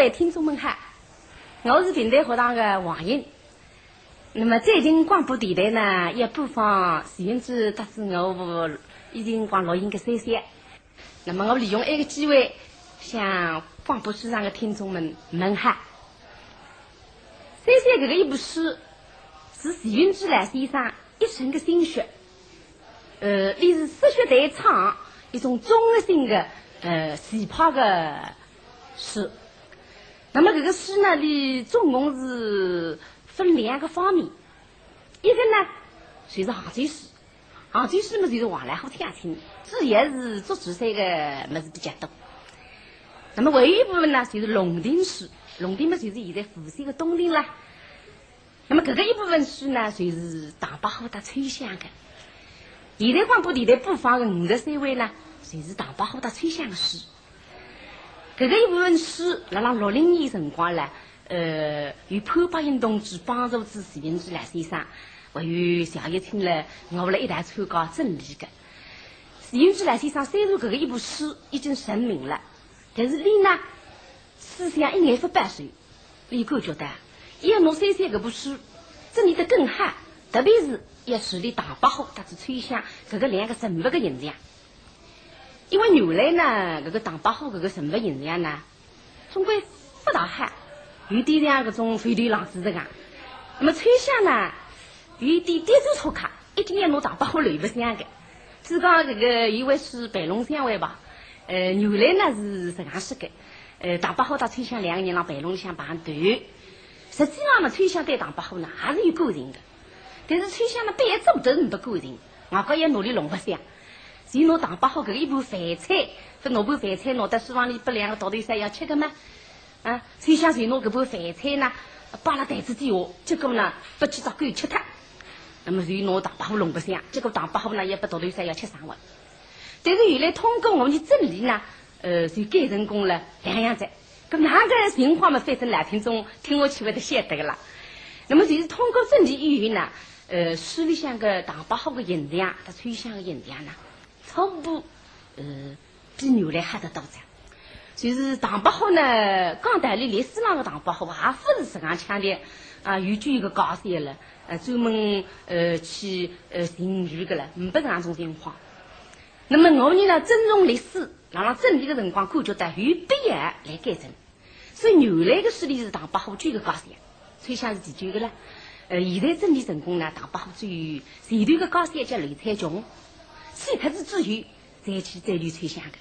位听众们好，我是平台学堂的王英。那么最近广播电台呢也播放徐云之得知我已经光录音的三些。那么我利用这个机会向广播书上的听众们问下，三些这个一部书是徐云之来先生一生的心血，你是失血代偿一种综合性的细胞的书。那么这个书呢，你总共是分两个方面，一个呢就是杭州书，杭州书嘛就是往来好听听，主要是做主赛的么子比较多。那么还有一部分呢就是龙庭书，龙庭嘛就是现在湖西的东庭啦。那么这个一部分书呢就是唐伯虎的吹响的，现在广播电台播放的53位呢就是唐伯虎的吹响的书。这个一部分书在60年辰光呢由潘伯英同志帮助之徐云之来先生还有小叶听了我们一代参考整理的。徐云之来先生虽然这个一部书已经成名了，但是你呢思想一眼不白水，你感觉得要拿三这部书整理得更好，特别是要树立唐伯虎他是吹响这个两个人物的形象。因为原来呢这个唐伯虎这个人物形象呢总归不大好，有点像这种飞流浪子的讲。那么吹响呢有一点点数错卡，一定要拿唐伯虎类不像的。是讲这个一位是白龙相位吧，原来呢是这样式的，唐伯虎到吹响两个人让白龙相绑对，实际上呢吹响对唐伯虎呢还是有感情的，但是吹响呢别做不得人的感情，我个也努力弄不响。所以拿唐伯虎这一部饭菜，这拿部饭菜拿到书房里不两个倒头山要吃的吗？啊，吹响谁拿这部饭菜呢扒了袋子底下，结果呢不去找狗吃它。那么就拿唐伯虎弄不响，结果唐伯虎呢也不倒头山要吃生活。但是原来通过我们的整理呢，就改成功了两样子。咁哪个情况嘛，反正两听众听我去会得晓得个啦。那么就是通过整理以后呢，书里向个唐伯虎的形象，他吹响的形象呢，差不多比原来还得多着。就是唐伯虎呢，刚代理历史上的唐伯虎，还不是这样强调啊，有句一个高山了，专门去寻鱼个了，不是那种情况。那么我们呢，尊重历史，让整理的辰光感觉到有必要来改正。所以原来的书里是唐伯虎最个高山，吹响是第九个了。现在整理成功呢，唐伯虎最有前头个高山叫雷彩琼，所以他是之后再去吹响的。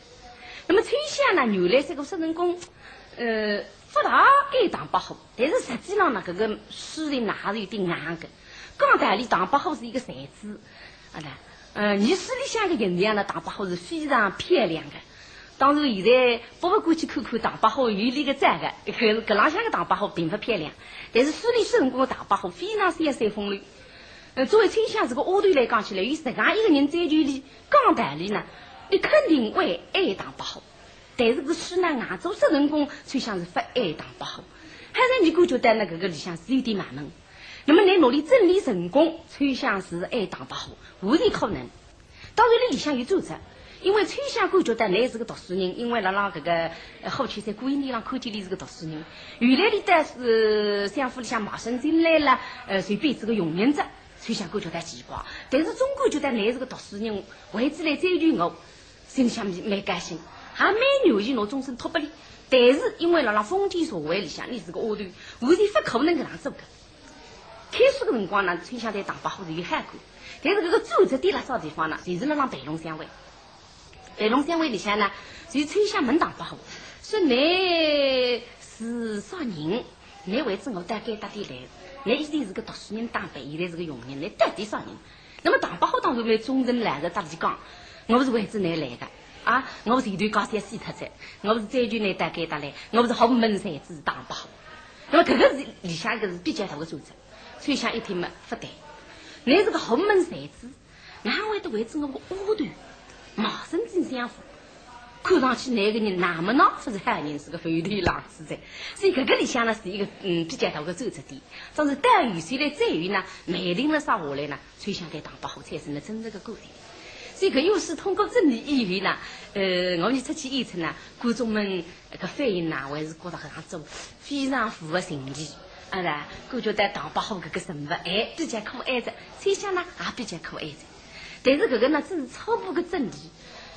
那么吹响呢，原来这个说成功，不大爱唐伯虎，但是实际上呢，这个书里呢还是有点硬的。刚代理唐伯虎是一个才子，你书里向的形象呢，唐伯虎是非常漂亮的。当然现在不过去看看唐伯虎有那个赞的，搿浪向的唐伯虎并不漂亮，但是书里成功的唐伯虎非常闪闪风流。作为吹响这个丫头来讲起来，有这样一个人追求你刚代理呢，你肯定会爱唐伯虎。但是个书呢，硬做说成功，吹响是不爱唐伯虎，还是你感觉到那个里向是有点麻闷。那么你努力整理成功，吹响是爱唐伯虎，无人可能。当然你里向有组织。因为吹响感觉到你是个读书人，因为让这个后期在古印里让看见你是个读书人。原来你的是相府里向马生进来了，随便是个用人者，吹响感觉到奇怪。但是中国觉得你是个读书人，为之来追求我，心里向蛮高兴，还蛮牛气我终身托不你。但是因为让封建社会里向你是个丫头，我是不可能这样做的。开始的辰光呢，吹响对唐伯虎是有好感，但是这个组织对了啥地方呢？就是让白龙相会。白龙相会里向呢，就吹响问唐伯虎，说你是啥人？你为之我大概到底来？你以前是个读书人当辈，现在是个佣人，你到底啥人？那么唐伯虎当然为忠诚来着，大里讲，我是为之你来的啊！我是一段高山死特者，我是追求你大概到来，我是洪门才子唐伯虎。那么这个是里向一个是比较大的组织，吹响一听嘛不对，你是个洪门才子，哪会得为之我个丫头？马生进相府，看上去那个人那么孬，不是汉人，是个飞流浪子在。所以这个里向呢是一个比较大的组织点。但是当雨水来再雨呢，美定了啥下来呢？吹响对唐伯虎产生了真正的感情。这个又是通过这里以后呢，我们出去演出呢，观众们那个反应呢，还是觉得很做非常符合情理。啦，感觉到唐伯虎这个人物，比较可爱的，猜想呢也比较可爱的。但是这个呢，只是初步的真理。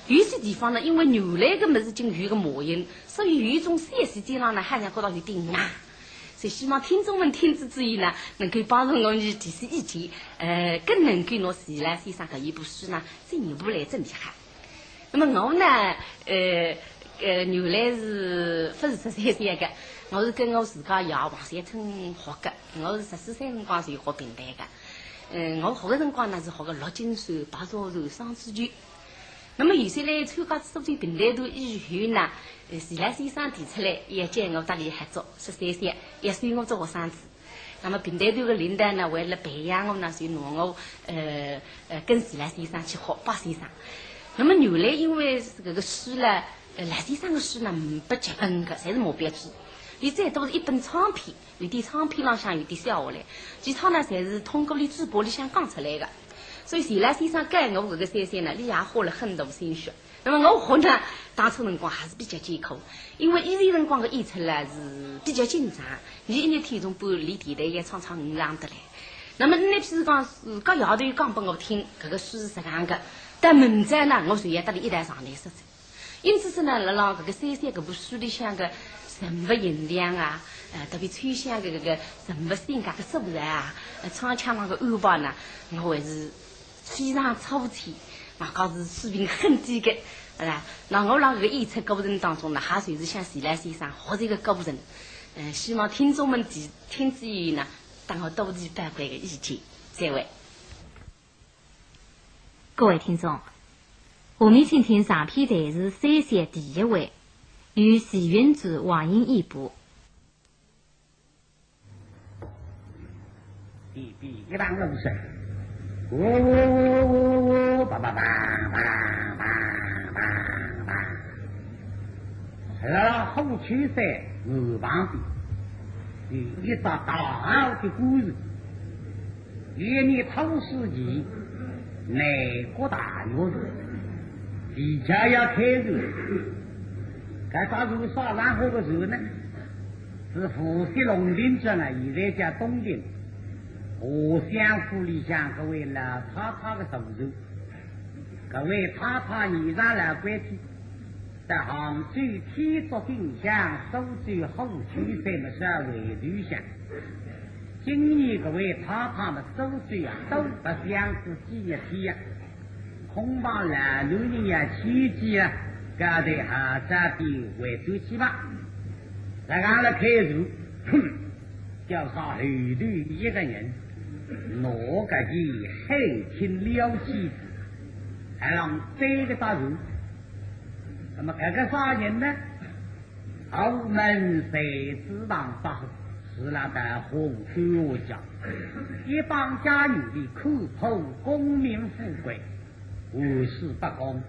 有些地方呢，因为原来的么是进鱼的模型，所以有一种山水地方呢，还想觉得有点难。所以希望听众们听之以呢，能够帮助我们提出意见，更能够拿自然先生这一部书呢，进一步来整理下。那么我呢，原来是不是13岁的，我是跟我自家爷王三春学的，我是14岁辰光就学平台的。我学的辰光呢是学个陆金山、白草山、双子拳。那么有些来参加苏州平台团以后呢，徐来先生提出来，也叫我到里合作13岁，也算我做学生子。那么平台团的领导呢，为了培养我呢，就拿我跟徐来先生去学巴先生。那么原来因为这个书呢，赖先生的书呢不结本的，侪是毛笔字。你再都是一本唱片，有点唱片浪向有点写下来，其他呢侪是通过你纸包里向讲出来的。所以徐来先生教我这个3岁呢，你也花了很多心血。那么我学呢，当初辰光还是比较艰苦，因为以前辰光的演出呢是比较紧张，你一日体重半离电台也唱唱5样的来。那么那譬如讲自家丫头讲给我听，这个书是这样的，但明仔呢，我就要到里一台上来说着。因此是呢，让这个3岁这部书里向的人物形象啊，特别抽象的这个人物性格的素材啊，唱腔上的安排呢，我还是非常粗浅，我讲是水平很低的，那我让这个演出过程当中呢，还算是向徐来先生学这个过程。希望听众们听之余呢，当我多提宝贵的意见。再会，各位听众，下面请听上篇台词3岁第1回，由徐云珠、王英演播。一帮龙神。呜叭叭叭叭叭叭叭，而后去山河旁边，有一桩大好的故事。元年头世纪，内国大月即将要开入，该啥时候耍然后的时候呢？是伏羲龙鼎镇啊，现在叫东鼎。我相府里向各位老太太的手手，各位太太你让来关体，在杭州天作定向，苏州后区山的社会对象。今年各位太太们苏州啊，都不相知几日天啊，恐怕老女人呀期间啊，搞得好这的为周期吧。在俺来开除，叫上后头一个人。哪个的后天了妻子，还让这个大人，那么这个啥人呢？后门谁知道发是那个红口讲，一帮家女的口头功名富贵，无事不公，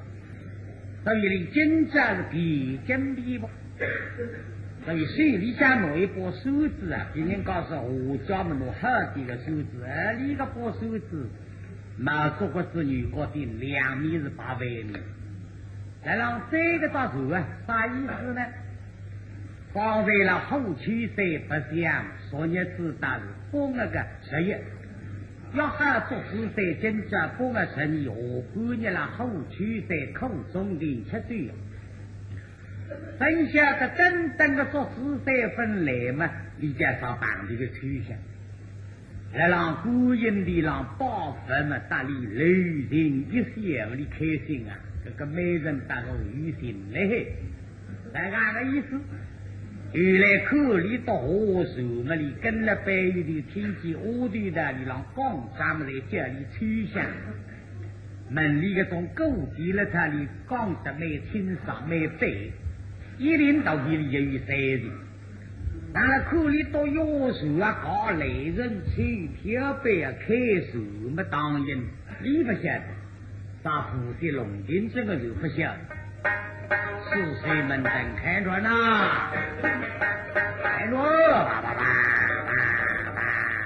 所以你真正必经必不。所以手里向拿一把手指啊，别人告诉我家们拿好几个手指，而你个把手指，毛做个子女国的2米是800米，来让这个大头啊，啥意思呢？放在了后去山不想，昨日知道是帮那个10月，要好做事山真正帮个10年，我半日了后去山口中07岁。剩下的等等的做13分来嘛，你加上当地的抽象，来让古人的让报粉嘛，大力楼人一笑的开心啊！这个美人大个有心嘞，在俺的意思，原来口里到河手嘛，你跟了白玉的天气恶劣的，你让广咱们在这里抽象。门里个种狗地了，他里讲得没清爽没对。一领导地里就有3人，当然口里到药树啊，搞雷人去漂白啊，开手嘛，当然你不晓得，啥伏羲龙鼎这个就不晓得。是谁们等看着呢？看着，叭叭叭叭叭叭。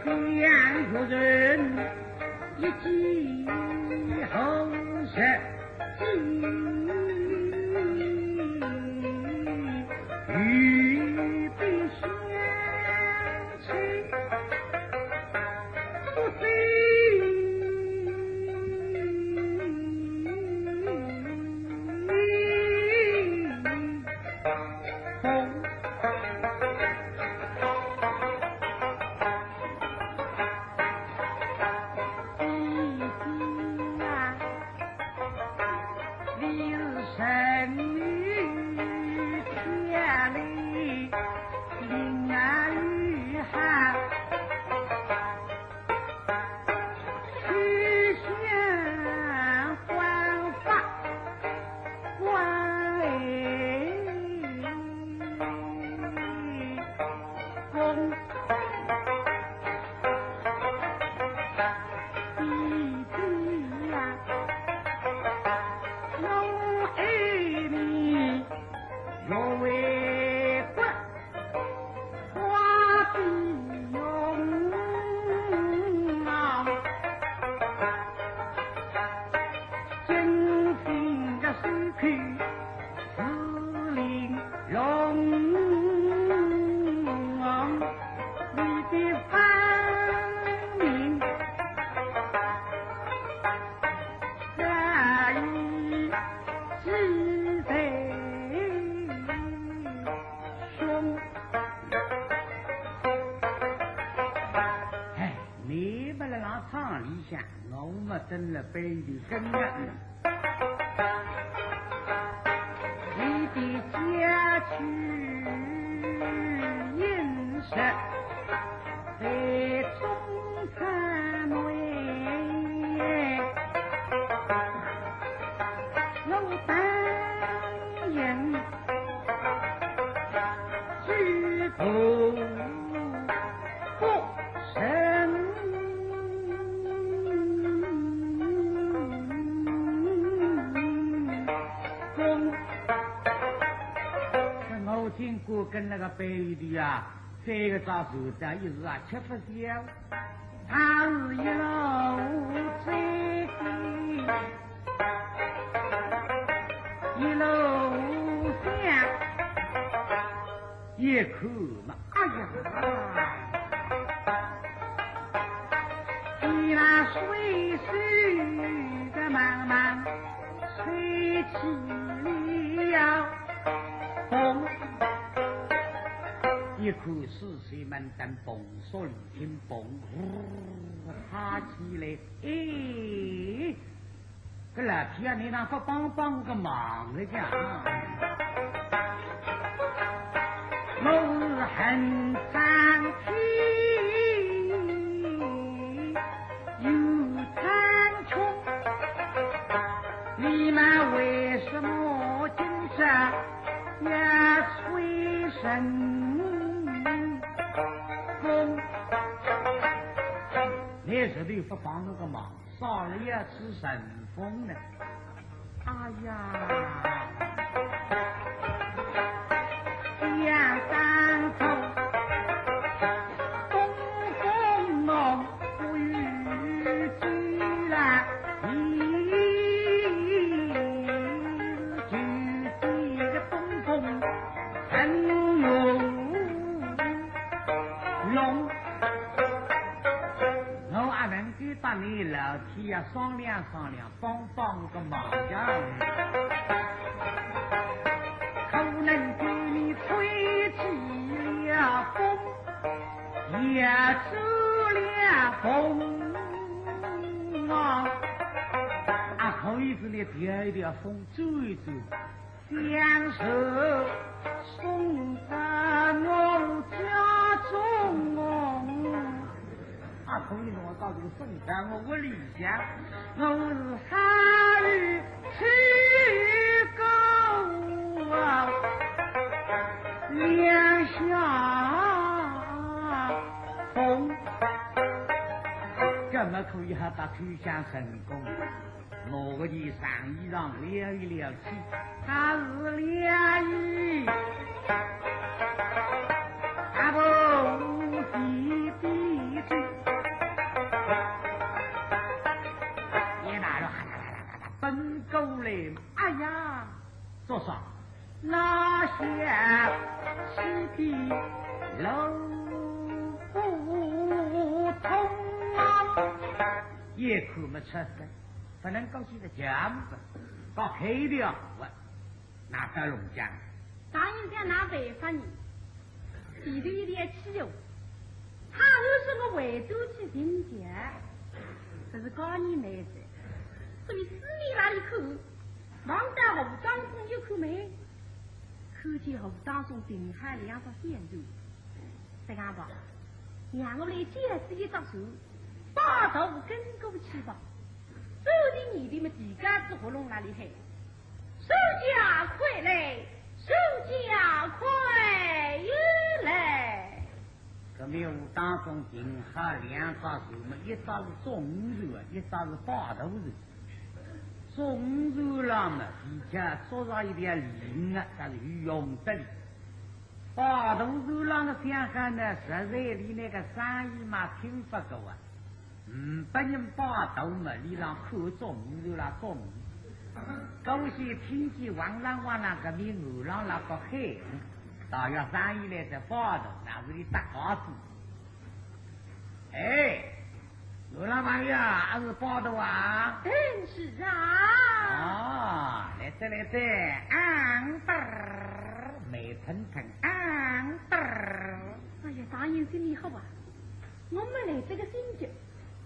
两个人一计后事预备相催，不真了背的真呀！你的家去饮食在中餐内，有单人举头不胜。经过跟那个北的啊，这个早手的一日啊吃不消，他是一路追的，一路想一口嘛，哎呀，你那水水的慢慢吹起了风。一口死水门灯蹦，说里听蹦，哈起来，哎，这老天啊，你哪个帮个忙来讲？我是很张气，又残穷，你们为什么今朝要催神？那时候不帮那个忙，少了要吃神风呢。哎呀，两三头东风浓，不与居来，就这个东风很有龙。把你老天呀商量商量，帮个忙呀，可能给你吹起了风，也走了风啊！可以是你调一调风，走一走，享受送到我家中哦。可以我到这个圣山，我理想，我是哈雨去狗啊，两下风，怎么可以还把推向成功？我个衣裳衣裳撩一撩起，他是撩衣，他不喜必追，也拿着奔过来，哎呀，多少那些西皮楼不通啊，也可没吃的。不能高兴的讲子，搞黑的我拿到龙江，当然想拿白发你，地头一点汽油，他又是个维州去进节，这是高你妹子，所以四里那里口，望在后当中有口没，口见后当中定海两个线路，这样吧，让我来接自己着手，把头跟过去吧。走进你的么几家子活龙那里去，手加快来，手加快又来。这庙当中定下两把手嘛，一把是中肉，一把是八头肉。中肉浪嘛，以前做上一点灵啊，但是有用得的。八头肉浪的想法呢，实在离那个生意嘛挺不够啊。把人八头嘛，你让口中肉啦中，高些天气往浪往那个面牛浪那个黑，大约生意来在八头，那是你大瓜子。哎，牛老板呀，还是八头啊？真是啊！啊，来这来这，安得美腾腾，安得。哎呀，大人心里好啊，我们来这个心情。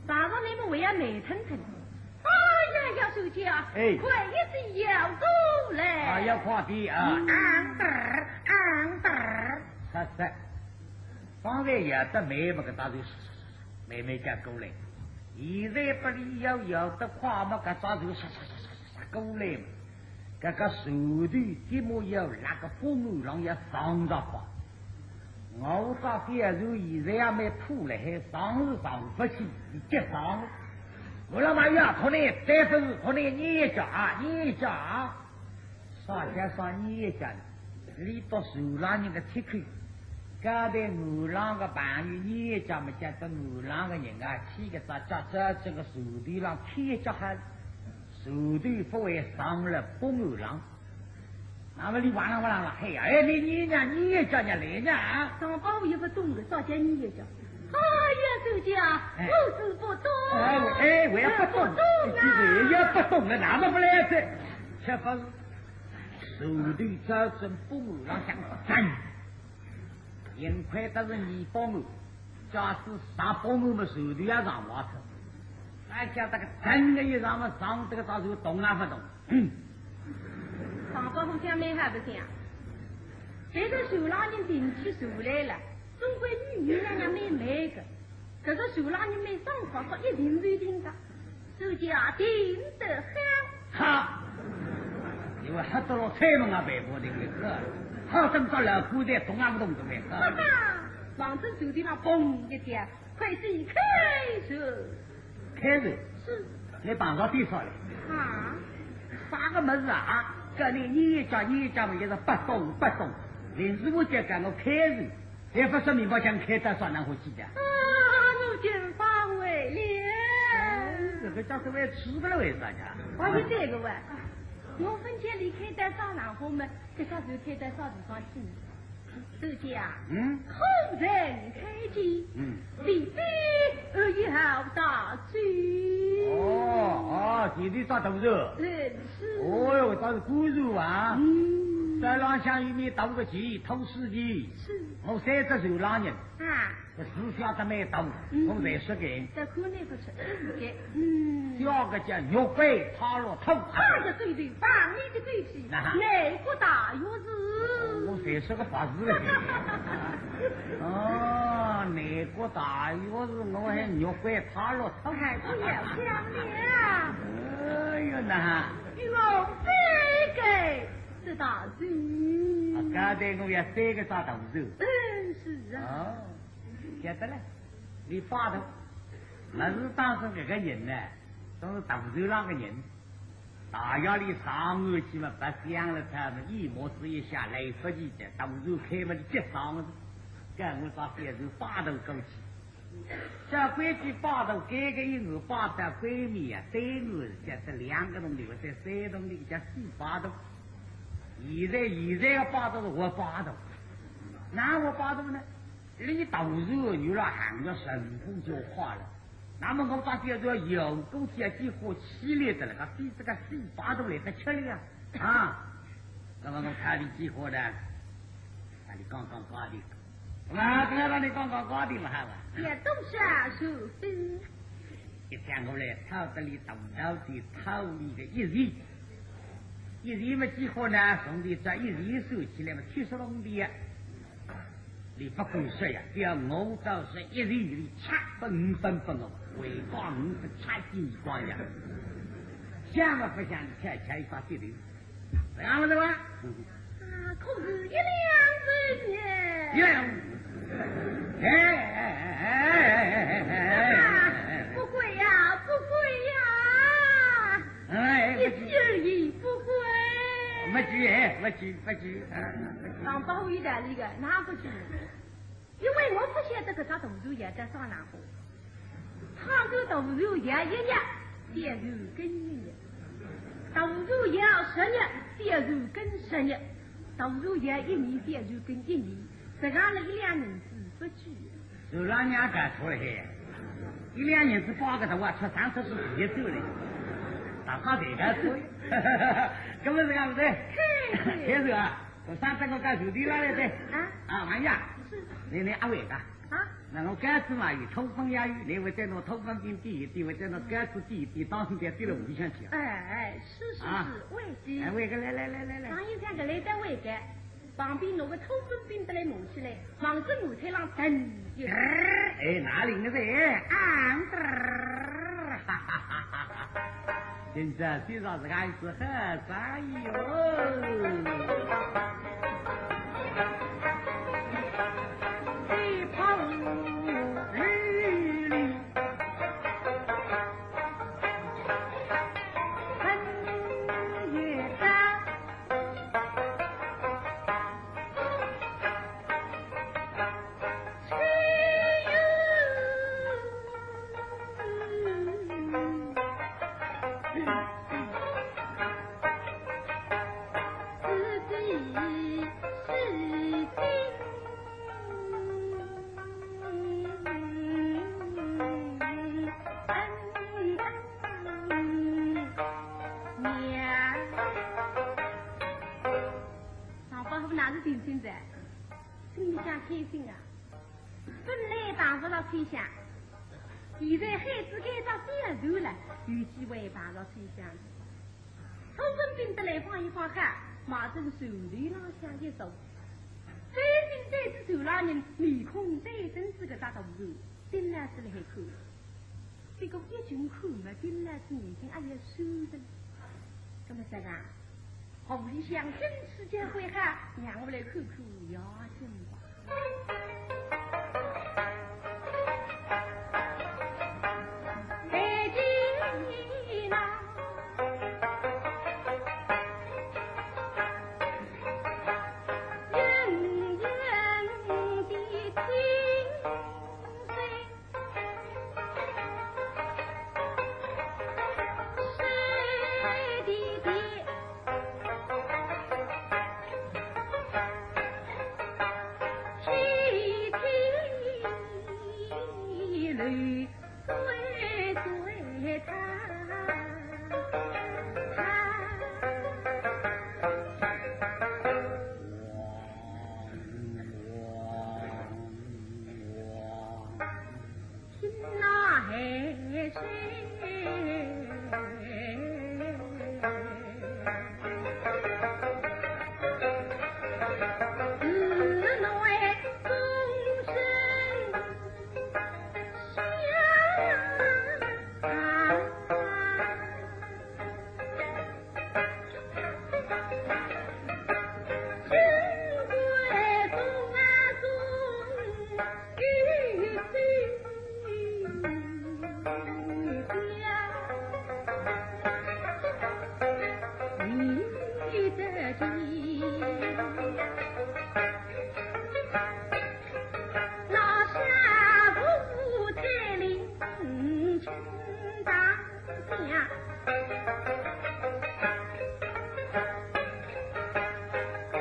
早上你们为了美腾腾，哎呀，要手机啊！哎，快一些要过来！啊，要快点啊！安得，安得，实实。刚才有的妹妹个大就妹妹家过来，现在不里要的快嘛，个早就过来嘛。这个手头这么要那个风牛郎也上着花。我到别处现在也没铺了，还上是上不起，你接上。我老妈呀，可能再不是可能你一家，上家上你一家，你到手上那个铁口，刚才牛郎个朋友你一家没见到牛郎个人啊，起个这个手头上铁脚还手头不会上了不牛郎。那么你完了，嘿呀！哎，你叫人来呢啊！上班我也不懂的，少见你也叫。哎呀，周家，我是不懂。哎，我也不懂，我也不懂了，那么不来这，却不是手头这阵不牛郎想真，幸亏都是你帮我，假使啥帮我们手头也上瓦头，大家这个真的一上嘛上这个到时候动啊不动，上班后想买还不想，这个手拉人顶起手来了，总归女人家没买个，这个手拉人没上课，说一定不一定的，周家顶得很。好，因为喝到了菜门啊，外婆那个好等到老姑在动啊不动的呗。哈哈，往正手地上嘣一点，快是开手。开手是。你绑到地上来。啊。啥个么子啊？这里你一家嘛，也是不动，连师傅就讲我开手，也不说明白讲开得上哪回去的。啊，我真发为了。这个叫什么吃不了为啥呀？我有这个喂，我分钱离开在上然后嘛，这下就开在啥地方去？周姐啊，后人开机，弟弟要大嘴。哦，弟弟抓豆肉。是。哦哟，倒是骨肉啊。在浪向有面斗个鸡，偷死鸡。是。我3只手浪人。啊。这事下得没斗，我才说给。在口内不吃，给。第二个叫肉桂塌了头。他的对，把你的对皮，哪个大月子？我才说个法子了。哦，哪个大月子？我还肉桂塌了头。还不要讲了。哎呦那。用这个是大嘴。刚才我要3个炸豆肉。是啊。哦，晓得了，你发头，那是当时这个人呢，都是豆肉那个人，大衙里上午去嘛，不想了他们一模子一下来不及的，到时开门接上了，跟我把别人八头过去。这规矩八头改个一我八头闺蜜啊，对我这两个洞里，我在三洞里叫四八头。现在个八头是我八头，那我八头呢？你到时候有了喊着神父就化了。那么我把这个有功天几乎起来的了，他比这个四八头来的吃力啊！啊，那么我看你几乎呢？啊，你刚刚搞的。那这让你刚刚搞定了，还吧？也都是啊，手分。一天过来，套这里东道的套里的一日嘛，几乎呢，兄弟这一日收起来嘛，70龙的，你不管说呀，只要我到是一日里7分哦，为光5分7斤一光呀，想都不想，切一把对头，这样了对吧？啊，可是1两分耶！1两，不贵呀，不贵呀，一句而已，不贵。不举。当保卫的那个哪不举？因为我不晓得这个大肉也在上哪货，他这大肉也1日，电肉跟1日，大肉也10日，电肉跟10日，大肉也1年，电肉跟1年，这样了1两银子不举。就让娘干出来，1两银子8个的话，吃30是别走了。大家这个可以，根本是干不对。开始啊，我上这个干手地哪来的？王爷，你阿伟的。那我杆子嘛有通风压雨，你会在那通风边第一地，我在那杆子第一地，当时在对了5项去。是，位置。伟哥来。当一天个来的位置，旁边弄个通风冰的来弄起来，防止我才让腾。哪里那个？哈哈哈哈哈！现在虽然是还是很专业哦。一泡日里，很也大。开心啊！本来碰不到吹响，现在孩子该到点头了，有机会碰到吹响。从身边的来放一放看，马正手里浪向一走，最近这只手拉人面孔对真是个大头肉，盯来是来看，这个一群看嘛，盯来是眼睛还要收的。怎么说啊？好里想真时间会哈，让我来看看要紧吧。北京呐，人人的情深，谁的爹？去老下不在林村当家，老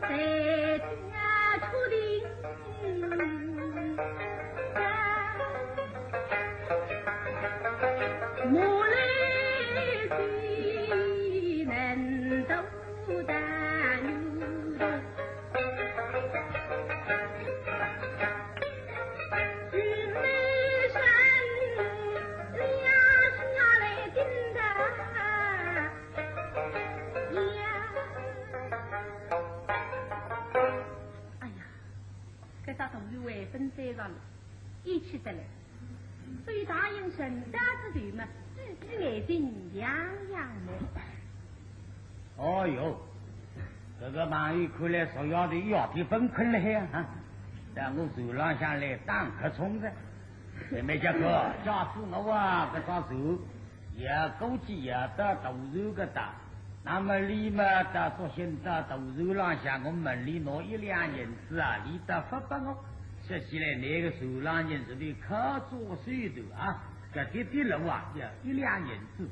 在家出的莫来去能斗大牛的。分山上了，一起得来，所以大营盛大之头嘛，只知眼睛样样美。哦哟，这个忙于看来所要的要的分困了呀啊！在我手浪下来当可冲着，也没结果，假使我啊个双手也估计也得投入个大。那么你嘛到说现在投入浪下，我门里拿1两银子啊，你得发给我。说起来，那个手浪人是的可做水头啊，这点路啊，要1两银子。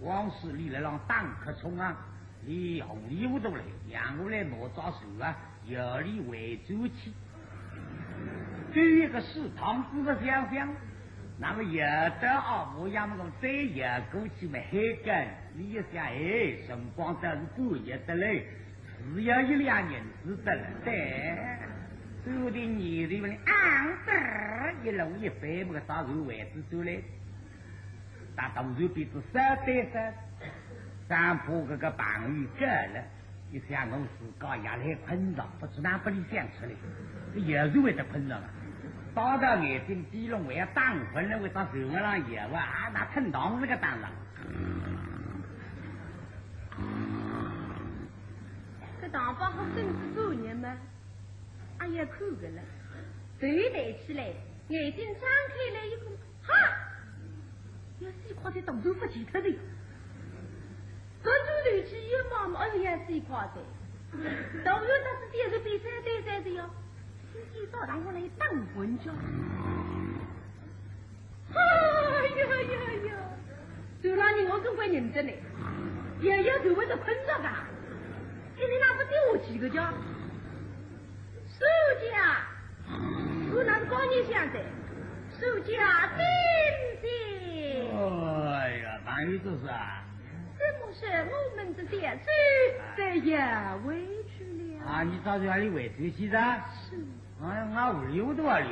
往时你来让当客冲啊，你红衣服都来，让我来拿着手啊，有理为主气。对于一个食堂子的想想，那么有的模样么再也过去没黑干，你一想，哎，辰光倒是过也得嘞，只要1两银子得了，对。所有的女的们一路一飞，那个大肉位置走来，大动手鼻子3对3，三坡这个棒鱼够了，一想我自个也来困着，不知哪不里想出来，也是为了困着嘛。到到眼睛低了，我要当昏了，为啥手上也啊，那趁当这个当上。这大包好真是多年吗？哎呀，看个了，头抬起来，眼睛张开来一看，哈，有4块在动手不记得的，搿猪头去一毛毛，哎呀，4块的，动手他是第2个比3对3的哟，今早上我来当混觉，哎呀呀呀，周老人我总归认得呢，也有头会的困着噶，你那不丢我几个家？手家，我那是高年乡的，手家真的。哎呀，哪有这是啊？这么是我们的点子，这也委屈了。啊，你到这里委屈去噻？是。哎呀，我无溜多了。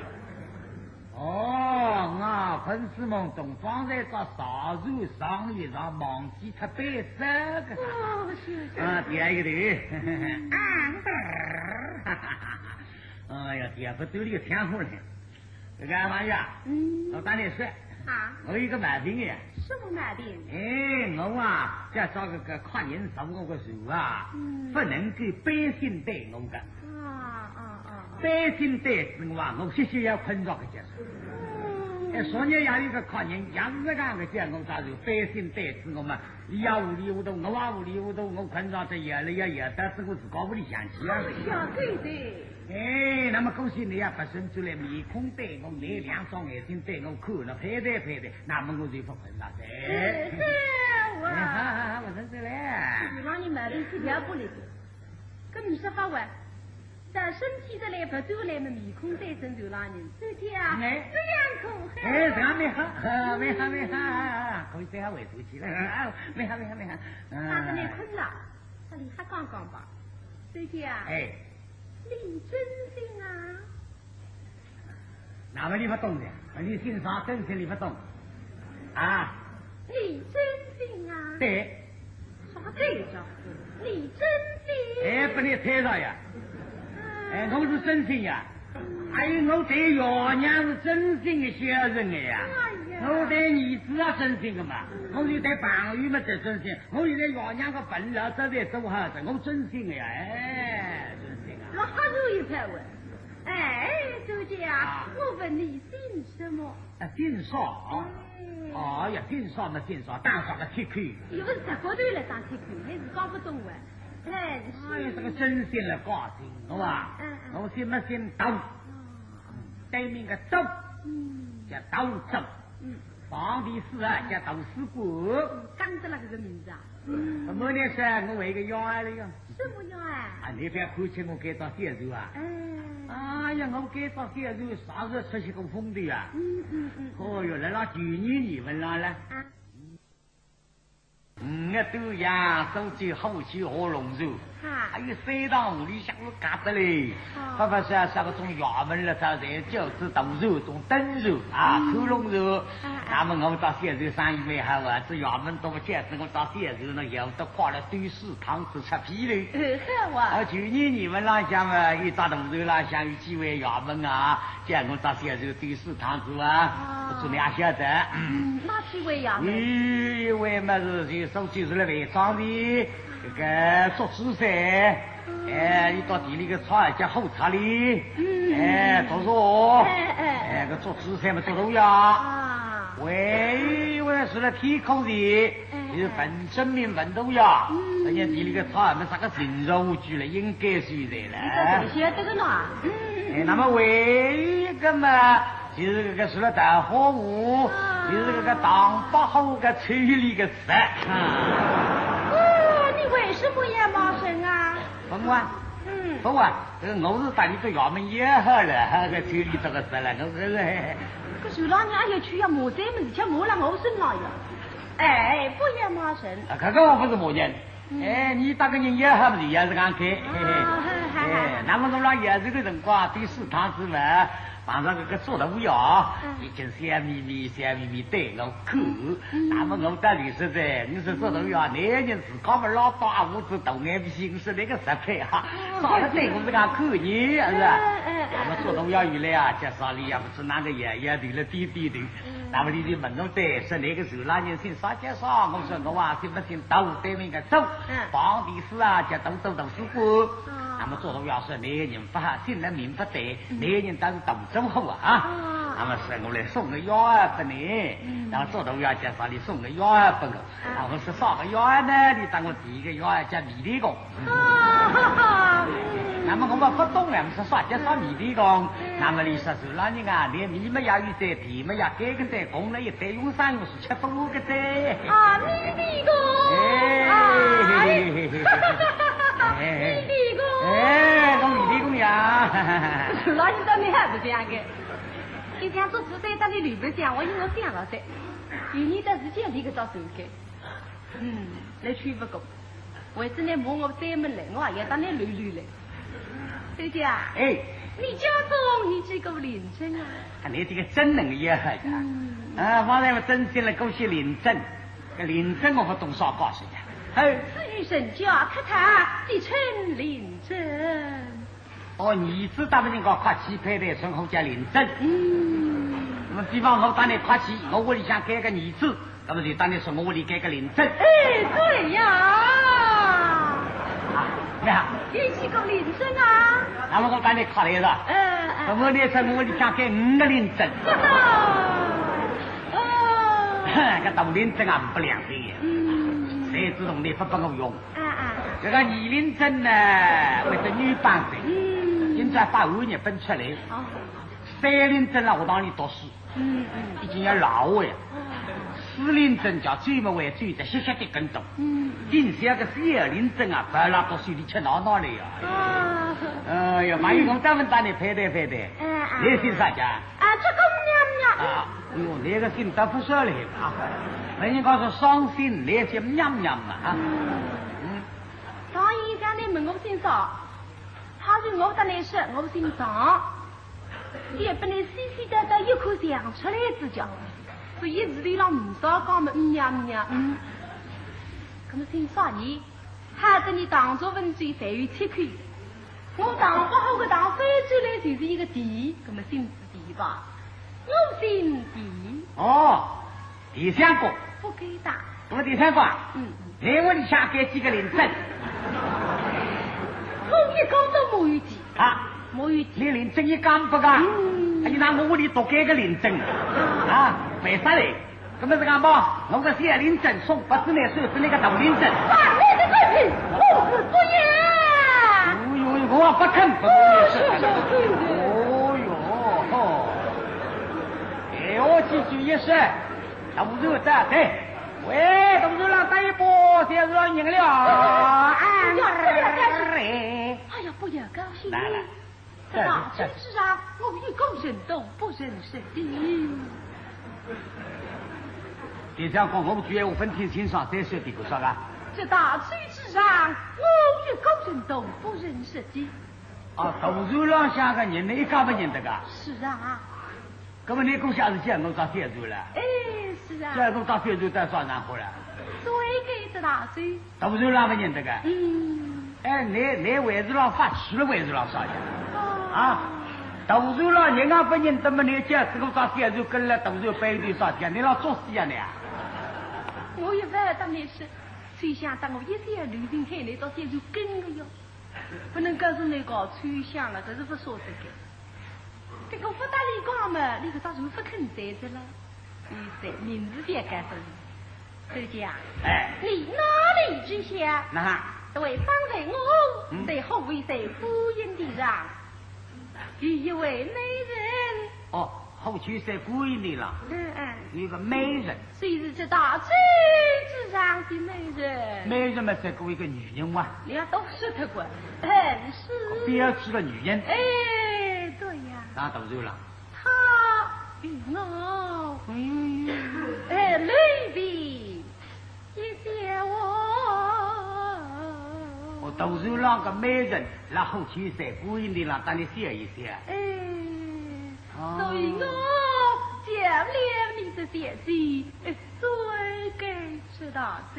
哦，我粉丝们东方在这烧肉上一上忘记他摆手个。哦，是。啊，第2个头。哎呀，第2个兜里挺好了。这个玩意儿，我当你说。啊。我有一个毛病呀。什么毛病？哎，我啊，要找个跨年受我个手啊，不能够百姓对我的。百姓对我啊，我必须要困着个结束。哎，昨日也有一个客人，也是这样个讲，我咋就百姓对我嘛，你也无理无动，我也无理无动，我困着这夜里也但是我自个屋里想起啊。呀，对对。哎，那么恭喜你啊，发生出来面孔对我，那2双眼睛对我看了，配对，那么我就不困了噻。是我。好，我认识了。你让你买了一条不里头，跟你说法完。在身体的来不走来嘛，面孔再生就让人周天啊，这样可好。哎，这样没好，没好，可以这样回头去了，没好。他跟你困了，这里还刚刚吧，周天啊。哎，你真心啊？那么你不懂的，你欣赏真心你不懂啊？你真心啊？对。啥这家伙？你真心？哎，不能猜着呀。哎，我是真心呀，还有我对爷娘是真心的小人的呀，我对儿子啊真心的嘛，我就对朋友们真心，我就对爷娘个本了这在做好的，我真心的呀，哎，真心啊。那还有一盘问，哎，周姐啊，我问你姓什么？姓邵。哦呀，听说嘛听说，当上个铁口。又不是十个头来当铁口，还是搞不懂哎。哎呀，这个真心来高兴，好吧？我先没先斗，对面个斗，叫斗争。皇帝是啊，叫斗士官。刚得了这个名字啊？某年是我为个养儿了呀。什么养啊？啊，你不要看起我改造写手啊。哎呀，我改造写手，啥时候出现个风的啊？哦哟，来了9年你们来了。我都养手机后期和龙肉，还有3档5里香路嘎子嘞。爸爸说啥个种衙门了，啥人饺子豆肉、种灯肉啊、口龙肉。那么我们到现在生意没好啊，这衙门都不见是我到现在呢，有的花了对4汤匙吃皮嘞。好啊。去年你们那想嘛，一大同事啦，想有几位衙门啊，叫我到现在对4汤匙啊，我说你也晓得。哪几位衙门？一位嘛是手机是来违章的，这个做紫噻，你到地里个草叫后茶里，做肉，个做紫噻嘛做肉呀，喂，是来天空的，就是本身面本都呀，人家地里个草没啥个人肉具了，应该是的了。你晓得个喏？那么唯一个嘛。就是这个是了大货物，就是这个当八后个村里个事。你为什么也冒生啊？不啊，不啊，我是把你个衙门也好了，个村里这个事了，可是老娘也去要磨这么事，莫让我生了呀。哎，不也冒生？这个我不是磨人。你当个人也好不是也是刚开。那么我那也是个辰光第4趟子嘛。晚上个做头药，已经笑眯眯对我看。那么我到底是在，你说做头药，男人自家么老大胡子大眼皮，是那个实配哈，少了对我们讲看你是吧？那么做头药原来啊，介绍里也不是哪个爷爷对了弟弟的。那么你就问我对，是那个时候那人姓啥介绍？我说我啊，姓不姓斗，对面个斗，皇帝是啊，叫斗士官。那么做头药说，男人不好，姓人名不对，男人当是斗争好啊。那么是我来送个药儿给你，然后做头药介绍你送个药儿给我。那我是啥个药儿呢？你当我第一个药儿叫米粒公。那么我们不懂啊，是啥叫啥米粒公？那么你说是那人啊，连米么也有在，地么也改个在，公了一代用3个是7多个在。米粒公。米粒公。我米粒公呀。老人家你还不这样的？你想做自在，但你里边讲，我因为想了噻，有你的时间立刻到手给。来去不够，为此呢，摸我专门来，我也要当你溜溜来。对姐啊，你家中你几个领证啊？你这个真能也好呀。方才我真心来恭喜领证，这领证我不懂啥告诉你。至于神家太太继承领证。你知道不？人家夸起配的孙红家领证。那么比方我当你夸起，我屋里想改个儿子，那么就当你说我屋里改个领证。对呀。你好。有几个领证啊？那么我当你考虑了。我那时候我屋里想改5个领证。个大领证啊不良心。谁知道你不帮我用？这个2领证呢，为是女班生，现在把5年分出来。3领证了，我当你读书，已经要老了。4领证叫最么为最的，细细的跟踪。今下个2领证啊，不要拉到水里去闹闹了呀。万一我咱们当你配对。你姓啥家？这个娘娘。那个姓都不说了啊。人家告诉双姓，那姓娘娘嘛啊。当然讲你问我姓啥，他说我当你说我姓张，也不能细细的一口想出来之讲，所以字里上唔少讲么娘娘。那么姓啥你？害得你当作文嘴才有7口。我当不好个当飞出来就是一个地，那么姓地吧？我姓地。第3个。不给打。我第3个。你屋里想改几个领证？从一讲都没有几。没有几。你领证一讲不讲？你拿我屋里多改个领证为啥嘞？那么这个嘛，我个县令镇送不是那手是那个头领镇。法律的规矩，不是不言。哦哟，我不肯不哦哟，哎，我记住一声，豆肉的对。喂，豆肉郎打一波，现在让赢了。哎呀，不要高兴。来来，在大政治上，我一公人动，不人神的。你这样讲，我们居然无分听清爽，再说的多少个？这大政治上，我一公人动，不人神的。啊，豆肉郎像个人，你一家不认得个？是啊。那么你跟下次见我到县州了？哎，是啊。这我到县州在耍然后了。最给这大水。豆肉郎不认得个？嗯。哎，你位置郎发起了位置郎啥的？啊，豆肉郎人家不认得么？你讲这个到县州跟了豆肉背对啥的？你老作死呀你啊！我也不当你是，谁想当我一些旅行海来到县州跟个哟？不能告诉你个吹响了，可是不说这个。这个不大理讲嘛，那个到时候不肯在这了。名字别改分。周家，哎，你哪里之下？那对方在我，在后位在夫人的上，有一位美人。哦，后去在故意的了。有个美人。谁是这大锤之上的美人？美人嘛，再过一个女人哇。你要都说他过，很是。别吃了女人。哎，对呀。那豆肉郎。他与我，类比一些我豆肉郎个美人，然后去在故意的了，让你写一写。哎，所以我讲了你的写信，最该知道的。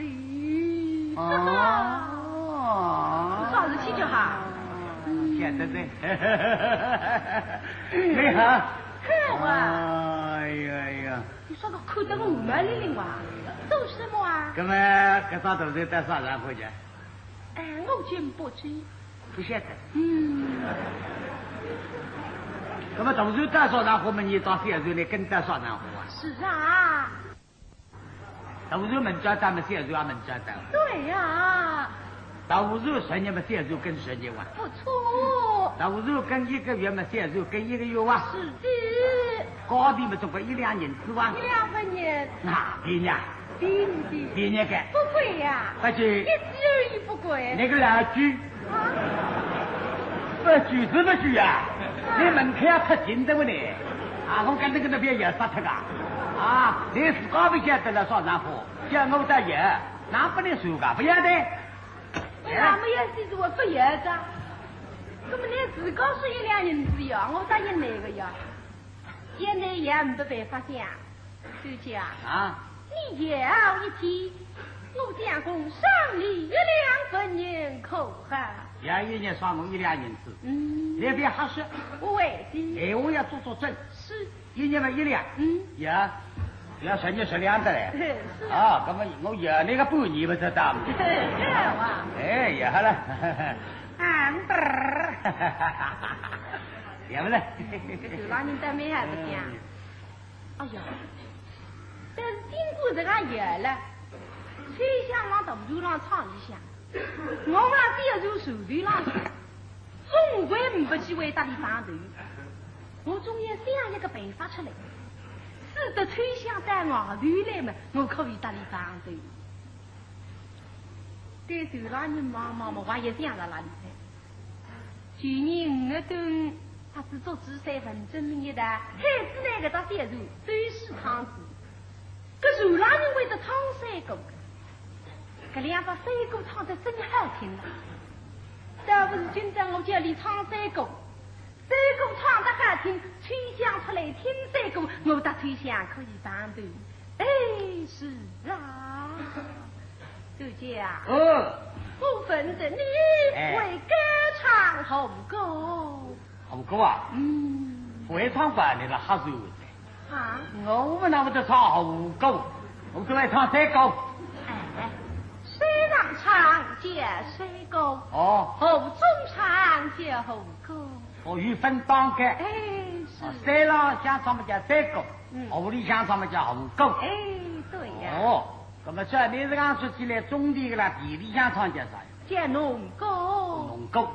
哦，啥子气就好。现在对，你好。看哎呀呀！你说个口得我满里灵哇，做什么啊？那么这啥豆肉带啥人回去？哎，我真不知。不晓得。那么豆肉带啥人货嘛？你到县州来跟带啥人货啊？是啊。豆肉门家咱们县州也门家的。对呀。豆肉10年嘛，县州跟10年哇。不错。豆肉跟1个月嘛，县州跟1个月哇。是的。高低嘛，总归1两银子哇。1两分钱。那便宜啊。便宜个。不贵呀。不贵。1句而已不贵。那个2句。不句是不句呀？你门口要出金的不呢？啊，我跟那个边也杀他个。啊，你自个不晓得了啥然后，叫我的也，那不能说个，不要得。那没有记住我不要的。那么你自个是1两银子呀，我咋也那个呀？也那也没办法讲，就讲啊，你要一天，我讲工赏你1两分银口哈。要1年赏我1两银子。你别瞎说。为的。哎，我要做证。是。1年嘛1两。要10年10两的嘞。是。啊，那么我要那个半年不知道。哎，也好了。也不了。就让你在没还不讲。哎呀，但是经过这个夜了，谁想让豆豆郎唱一下？我们这就手头上总归不去为大力反对，我总要想一个办法出来，使得推向在外头来嘛，我可以大力反对。对头上人忙嘛，我也想到哪里去。去年5月份，他是做3分证明的，孩子那个到县城都是汤子，可是让人为了唱山歌。这2把山歌唱得真好听了，要不是今朝我叫你唱山歌，山歌唱得好听，吹响出来听山歌，我的吹响可以反对。哎，是啊，周姐啊，我分着你会歌唱红歌。红歌啊？会唱吧，你那哈子啊？我们那不得唱红歌，我都来唱山歌。哎。山上唱接山歌，河中唱接河歌。有分当个。哎，是。山上想唱么叫山歌，河里想唱么叫河歌。哎，呀。哦，那么这你是讲说起来种地的啦，地里向厂叫啥呀？叫农工。农工。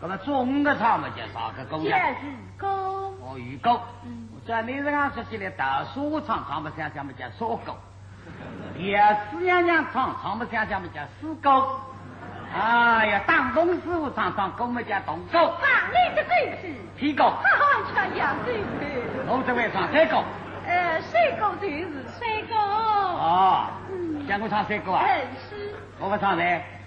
那么种的厂嘛叫啥个工呀？叫渔工。哦，渔工。这你是讲说起来大沙厂，厂么想想么叫沙工。四娘娘厂，厂么想想么叫施工。哎呀，当工师傅厂工么叫动工。放你的鬼子。皮工。哈哈，全家水工。我这位唱谁工？水工就是水工。哦，讲我唱谁歌啊？是。我不唱的。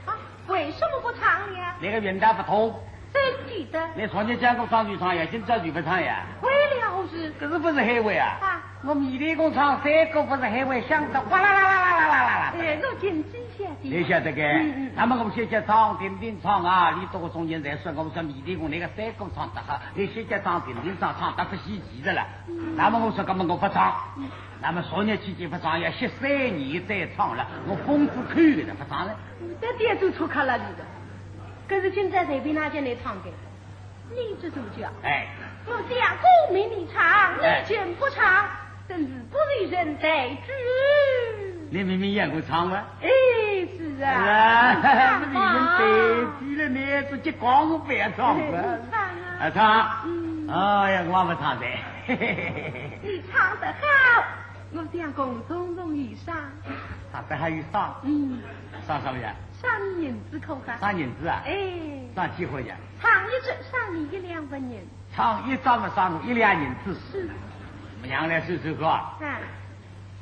啊，为什么不唱呀？那个云淡不通。谁记得？你从前讲过唱就唱呀，今朝就不唱呀。为了是。可是不是海味啊？啊。我米粒工唱谁歌不是海味，香的哗啦啦啦啦啦啦啦啦。我今天晓得。你晓得个？那么我们现在唱点点唱啊，你多个中间在说，我们说米粒工那个山歌唱得好，你现在唱点点唱得不稀奇的了。那么我说，那么我不唱。那么少年期间不唱，要13年再唱了，我疯子看的了，不唱了。这点就出卡了你的，可是现在随便哪间来唱的？你这主角，我想公明你唱，你却不唱，真是不为人待之。你明明演过唱吗？是啊。不为人待之了呢，直接光我不要唱了。唱。哎呀，我不唱的。你唱得好，我想公从容以上。唱得还有上？上什么呀？上你银子口上。上银子啊？上几回呀？唱一阵上你1两文银。唱一张嘛上1两银子。是。我们娘来说说个。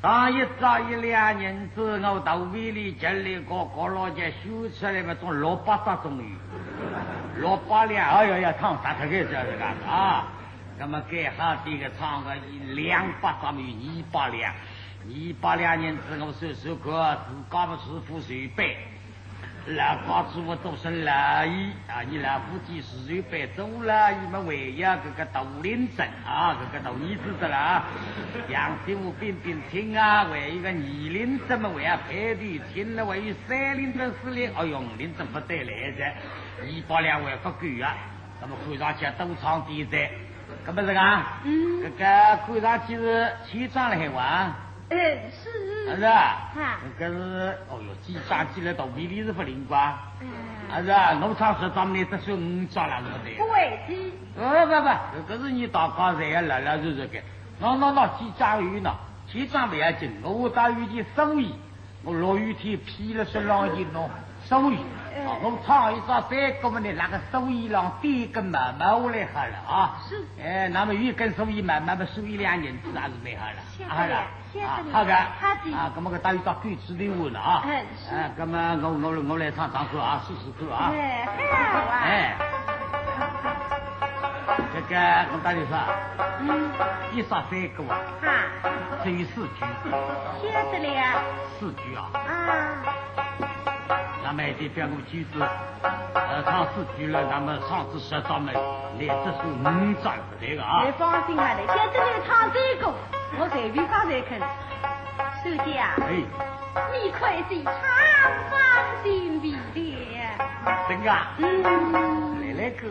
上一张1两银子，我到胃里这里个老家修出来嘛，种600种鱼，600两，哎呀呀，唱啥这个这个啊？那么给好这个唱个200张鱼，200两，200两银子，我说说个自家的师傅随背。老高师傅都是乐意啊！你老夫妻10岁走了，你们为呀这个斗林镇啊，这个斗儿子的啦，杨师傅边听啊，为一个2林镇嘛，为啊配对听了，为3林镇4林，哎呦5林镇不得来着，200两为不够啊！那么看上去都唱地在，那么这个，这个看上去是7张了还玩。是。是啊，这个是，哦哟，记账记来到胃里是不灵光。是啊，农场10张呢，只算5张了，对不对？不会记。不，这是你大家在要来就是个，那记账鱼呢？记账不要紧，我打雨天收益，我落雨天批了是浪一弄收益。我唱一张3个嘛呢，那个收益浪第1根慢慢下来好了啊。是。那么一根收益慢慢的收1两银子还是没好了。好了。好的，那么个打一张歌词的我呢啊，那么我来唱歌啊，试试看啊，这个我打你说，一首3个啊，只有4句，晓得了，4句啊，那么这边我句子，唱4句了，那么唱至10张嘛，来这首5张不对个啊，你放心啊，你晓得了唱这个。我随便放在肯，书记啊，你快是常放心里的。真个？来个。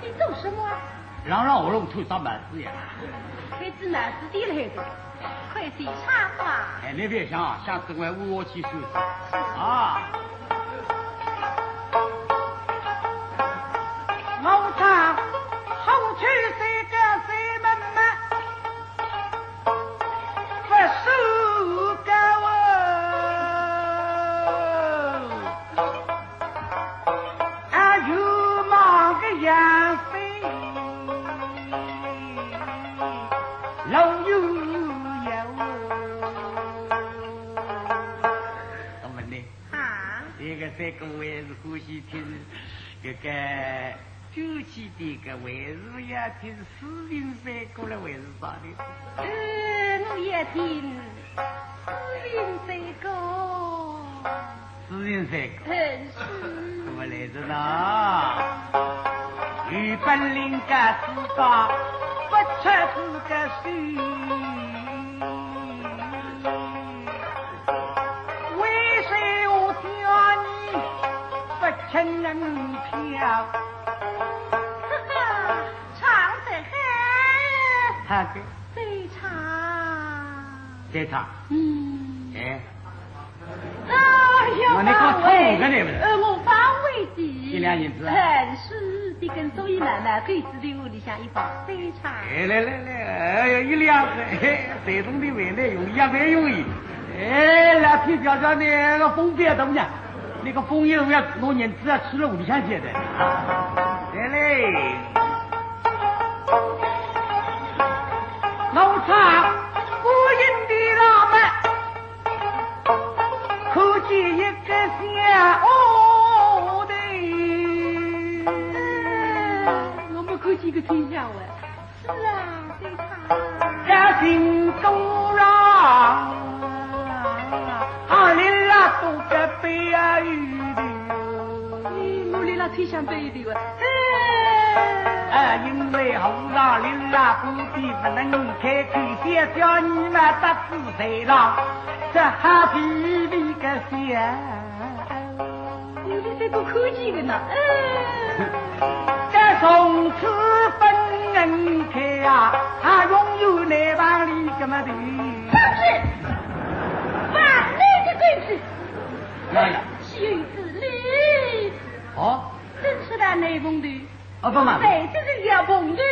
你做什么？让我弄头上满子呀。开始满子地来的。快是唱啊！你别想，想等会我去收拾啊！我唱后去谁个谁们嘛，不输个我，有忙个样子，老有。这个还是欢喜听，这个周期的个还是要听4林3个了，还是啥的？我也听4林3个。4林3个。是。怎么来着呢？有本领个自家不出自个手。为谁我想你？成人票。哈哈，唱得好，好的，非常。再唱。哎，哎呀，你搞错误个对不对？我方为的。一两银子。很是的，跟周姨奶奶可以指定屋里向一包非常。来，哎呦，一两个，这种的为难用，也蛮容易。哎，来皮表上那个风别动呢，那个风也要拿银子啊，吃了屋里向去的。来嘞，老唱不赢的老们，可见一个小的。我们可几个天下喂。是啊，非常。家庭都让。里拉都在背啊雨的，我里拉推向背的哇，因为后让里拉不必不能开口，先叫你们得知谁让，这哈皮皮个笑，有的这个科技的呢，这从此分开啊，拥有那帮里个么的，对不起，妻子你哦，真是的内蒙的，不嘛，对，这是要碰对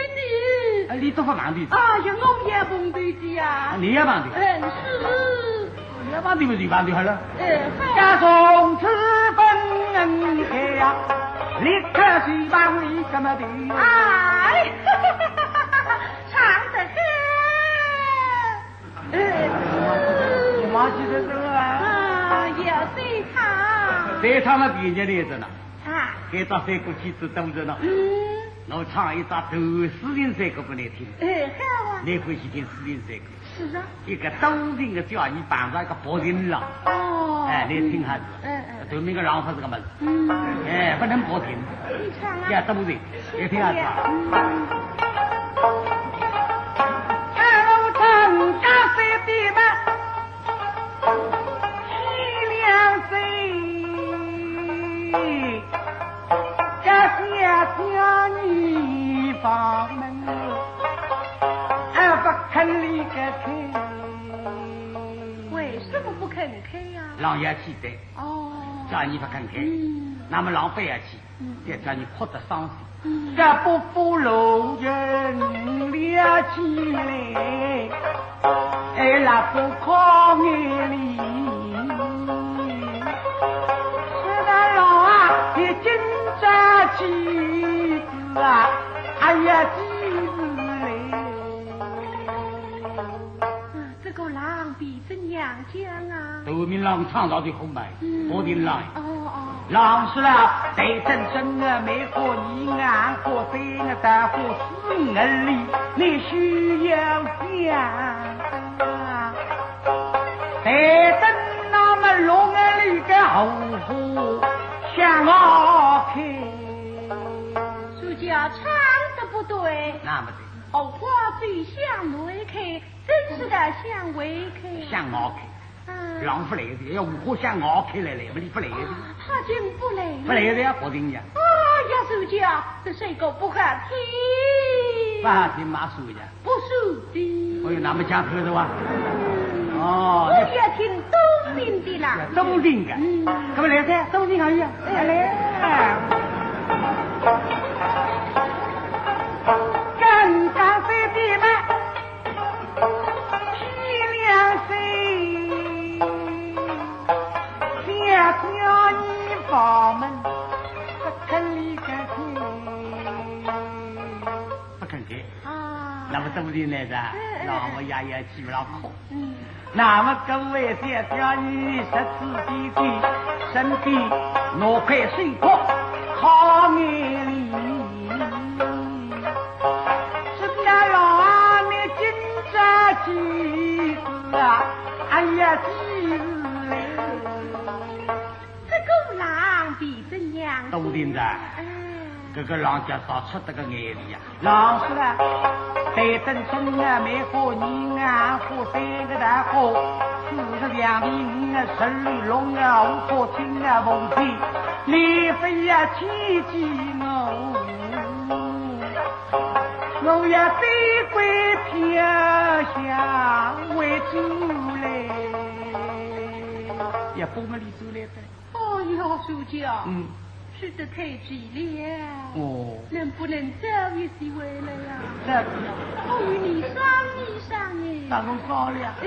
的，你都不忙的，啊呀，我也碰对的呀，你也忙的，是，你也忙的不就忙的好了，好，家从此分开呀，立刻去帮你什么的，哎，唱得好，忙起来了啊。要谁唱？谁唱了比人的着呢？唱。给找三个妻子都着呢。我唱一张都私人山歌不难听。好啊。你欢喜听私人山歌？是啊。一个东京的叫你扮上一个薄情郎。哦。哎，你听下子。对面个郎不是个么子。哎，不能薄情。你唱啊。要东西，你听下子。我唱家谁的嘛？叫你房门，不肯离个开。为什么不肯开呀？狼也气的。哦。叫你不肯开，那么狼不也气，再叫你哭得伤心。这不服路人俩起来，那不靠眼里。是的狼啊，你今朝妻子啊，哎呀，妻子嘞。这个狼比怎样讲啊？后面狼唱到的红白，我的狼。狼是了，对真正的美国你安过对我的过死人里，你需要讲。对等那么龙里的后户向我看。主角唱的不对。那么对。后花最向内看，真是的向外看。向我看。狼不来的，要五花向我开来不你不来的。他竟不来。不来的呀，我听呀。呀，主角，这是一个不可听。不好听马输呀。不输的。我有那么讲头是吧？我也听东京的啦。东京的。那么来噻，东京可以啊。来。刚刚飞的嘛，批两岁，想叫你房门，不肯离开，不肯开。那么东京来着，让我爷爷起不了哭。那么各位想叫你十次弟弟身体拿块水果靠眼里。妻子啊，哎呀，妻子嘞！这个狼比怎样？都听着，这个狼家少出这个眼里呀。狼是了，对等春啊，梅花年啊，花三个大花，四个两边啊，十里龙啊，五花青啊，凤飞，你非要提及我要飞归飘下为主嘞，也不么里主来的。哦哟，书家，是得太急了。哦，能不能早一些回来呀？这样，我与你商哎。咱们商量。是。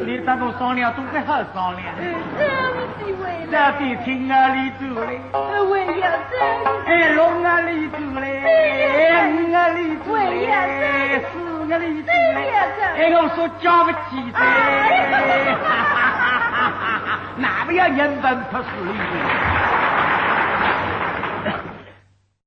你咱们商量都不好商量。早一些回来。这得听啊里主嘞。我要早。龙啊里主嘞，五啊里主嘞，四啊里主嘞。我说交不起的。哪不要人本不是里主？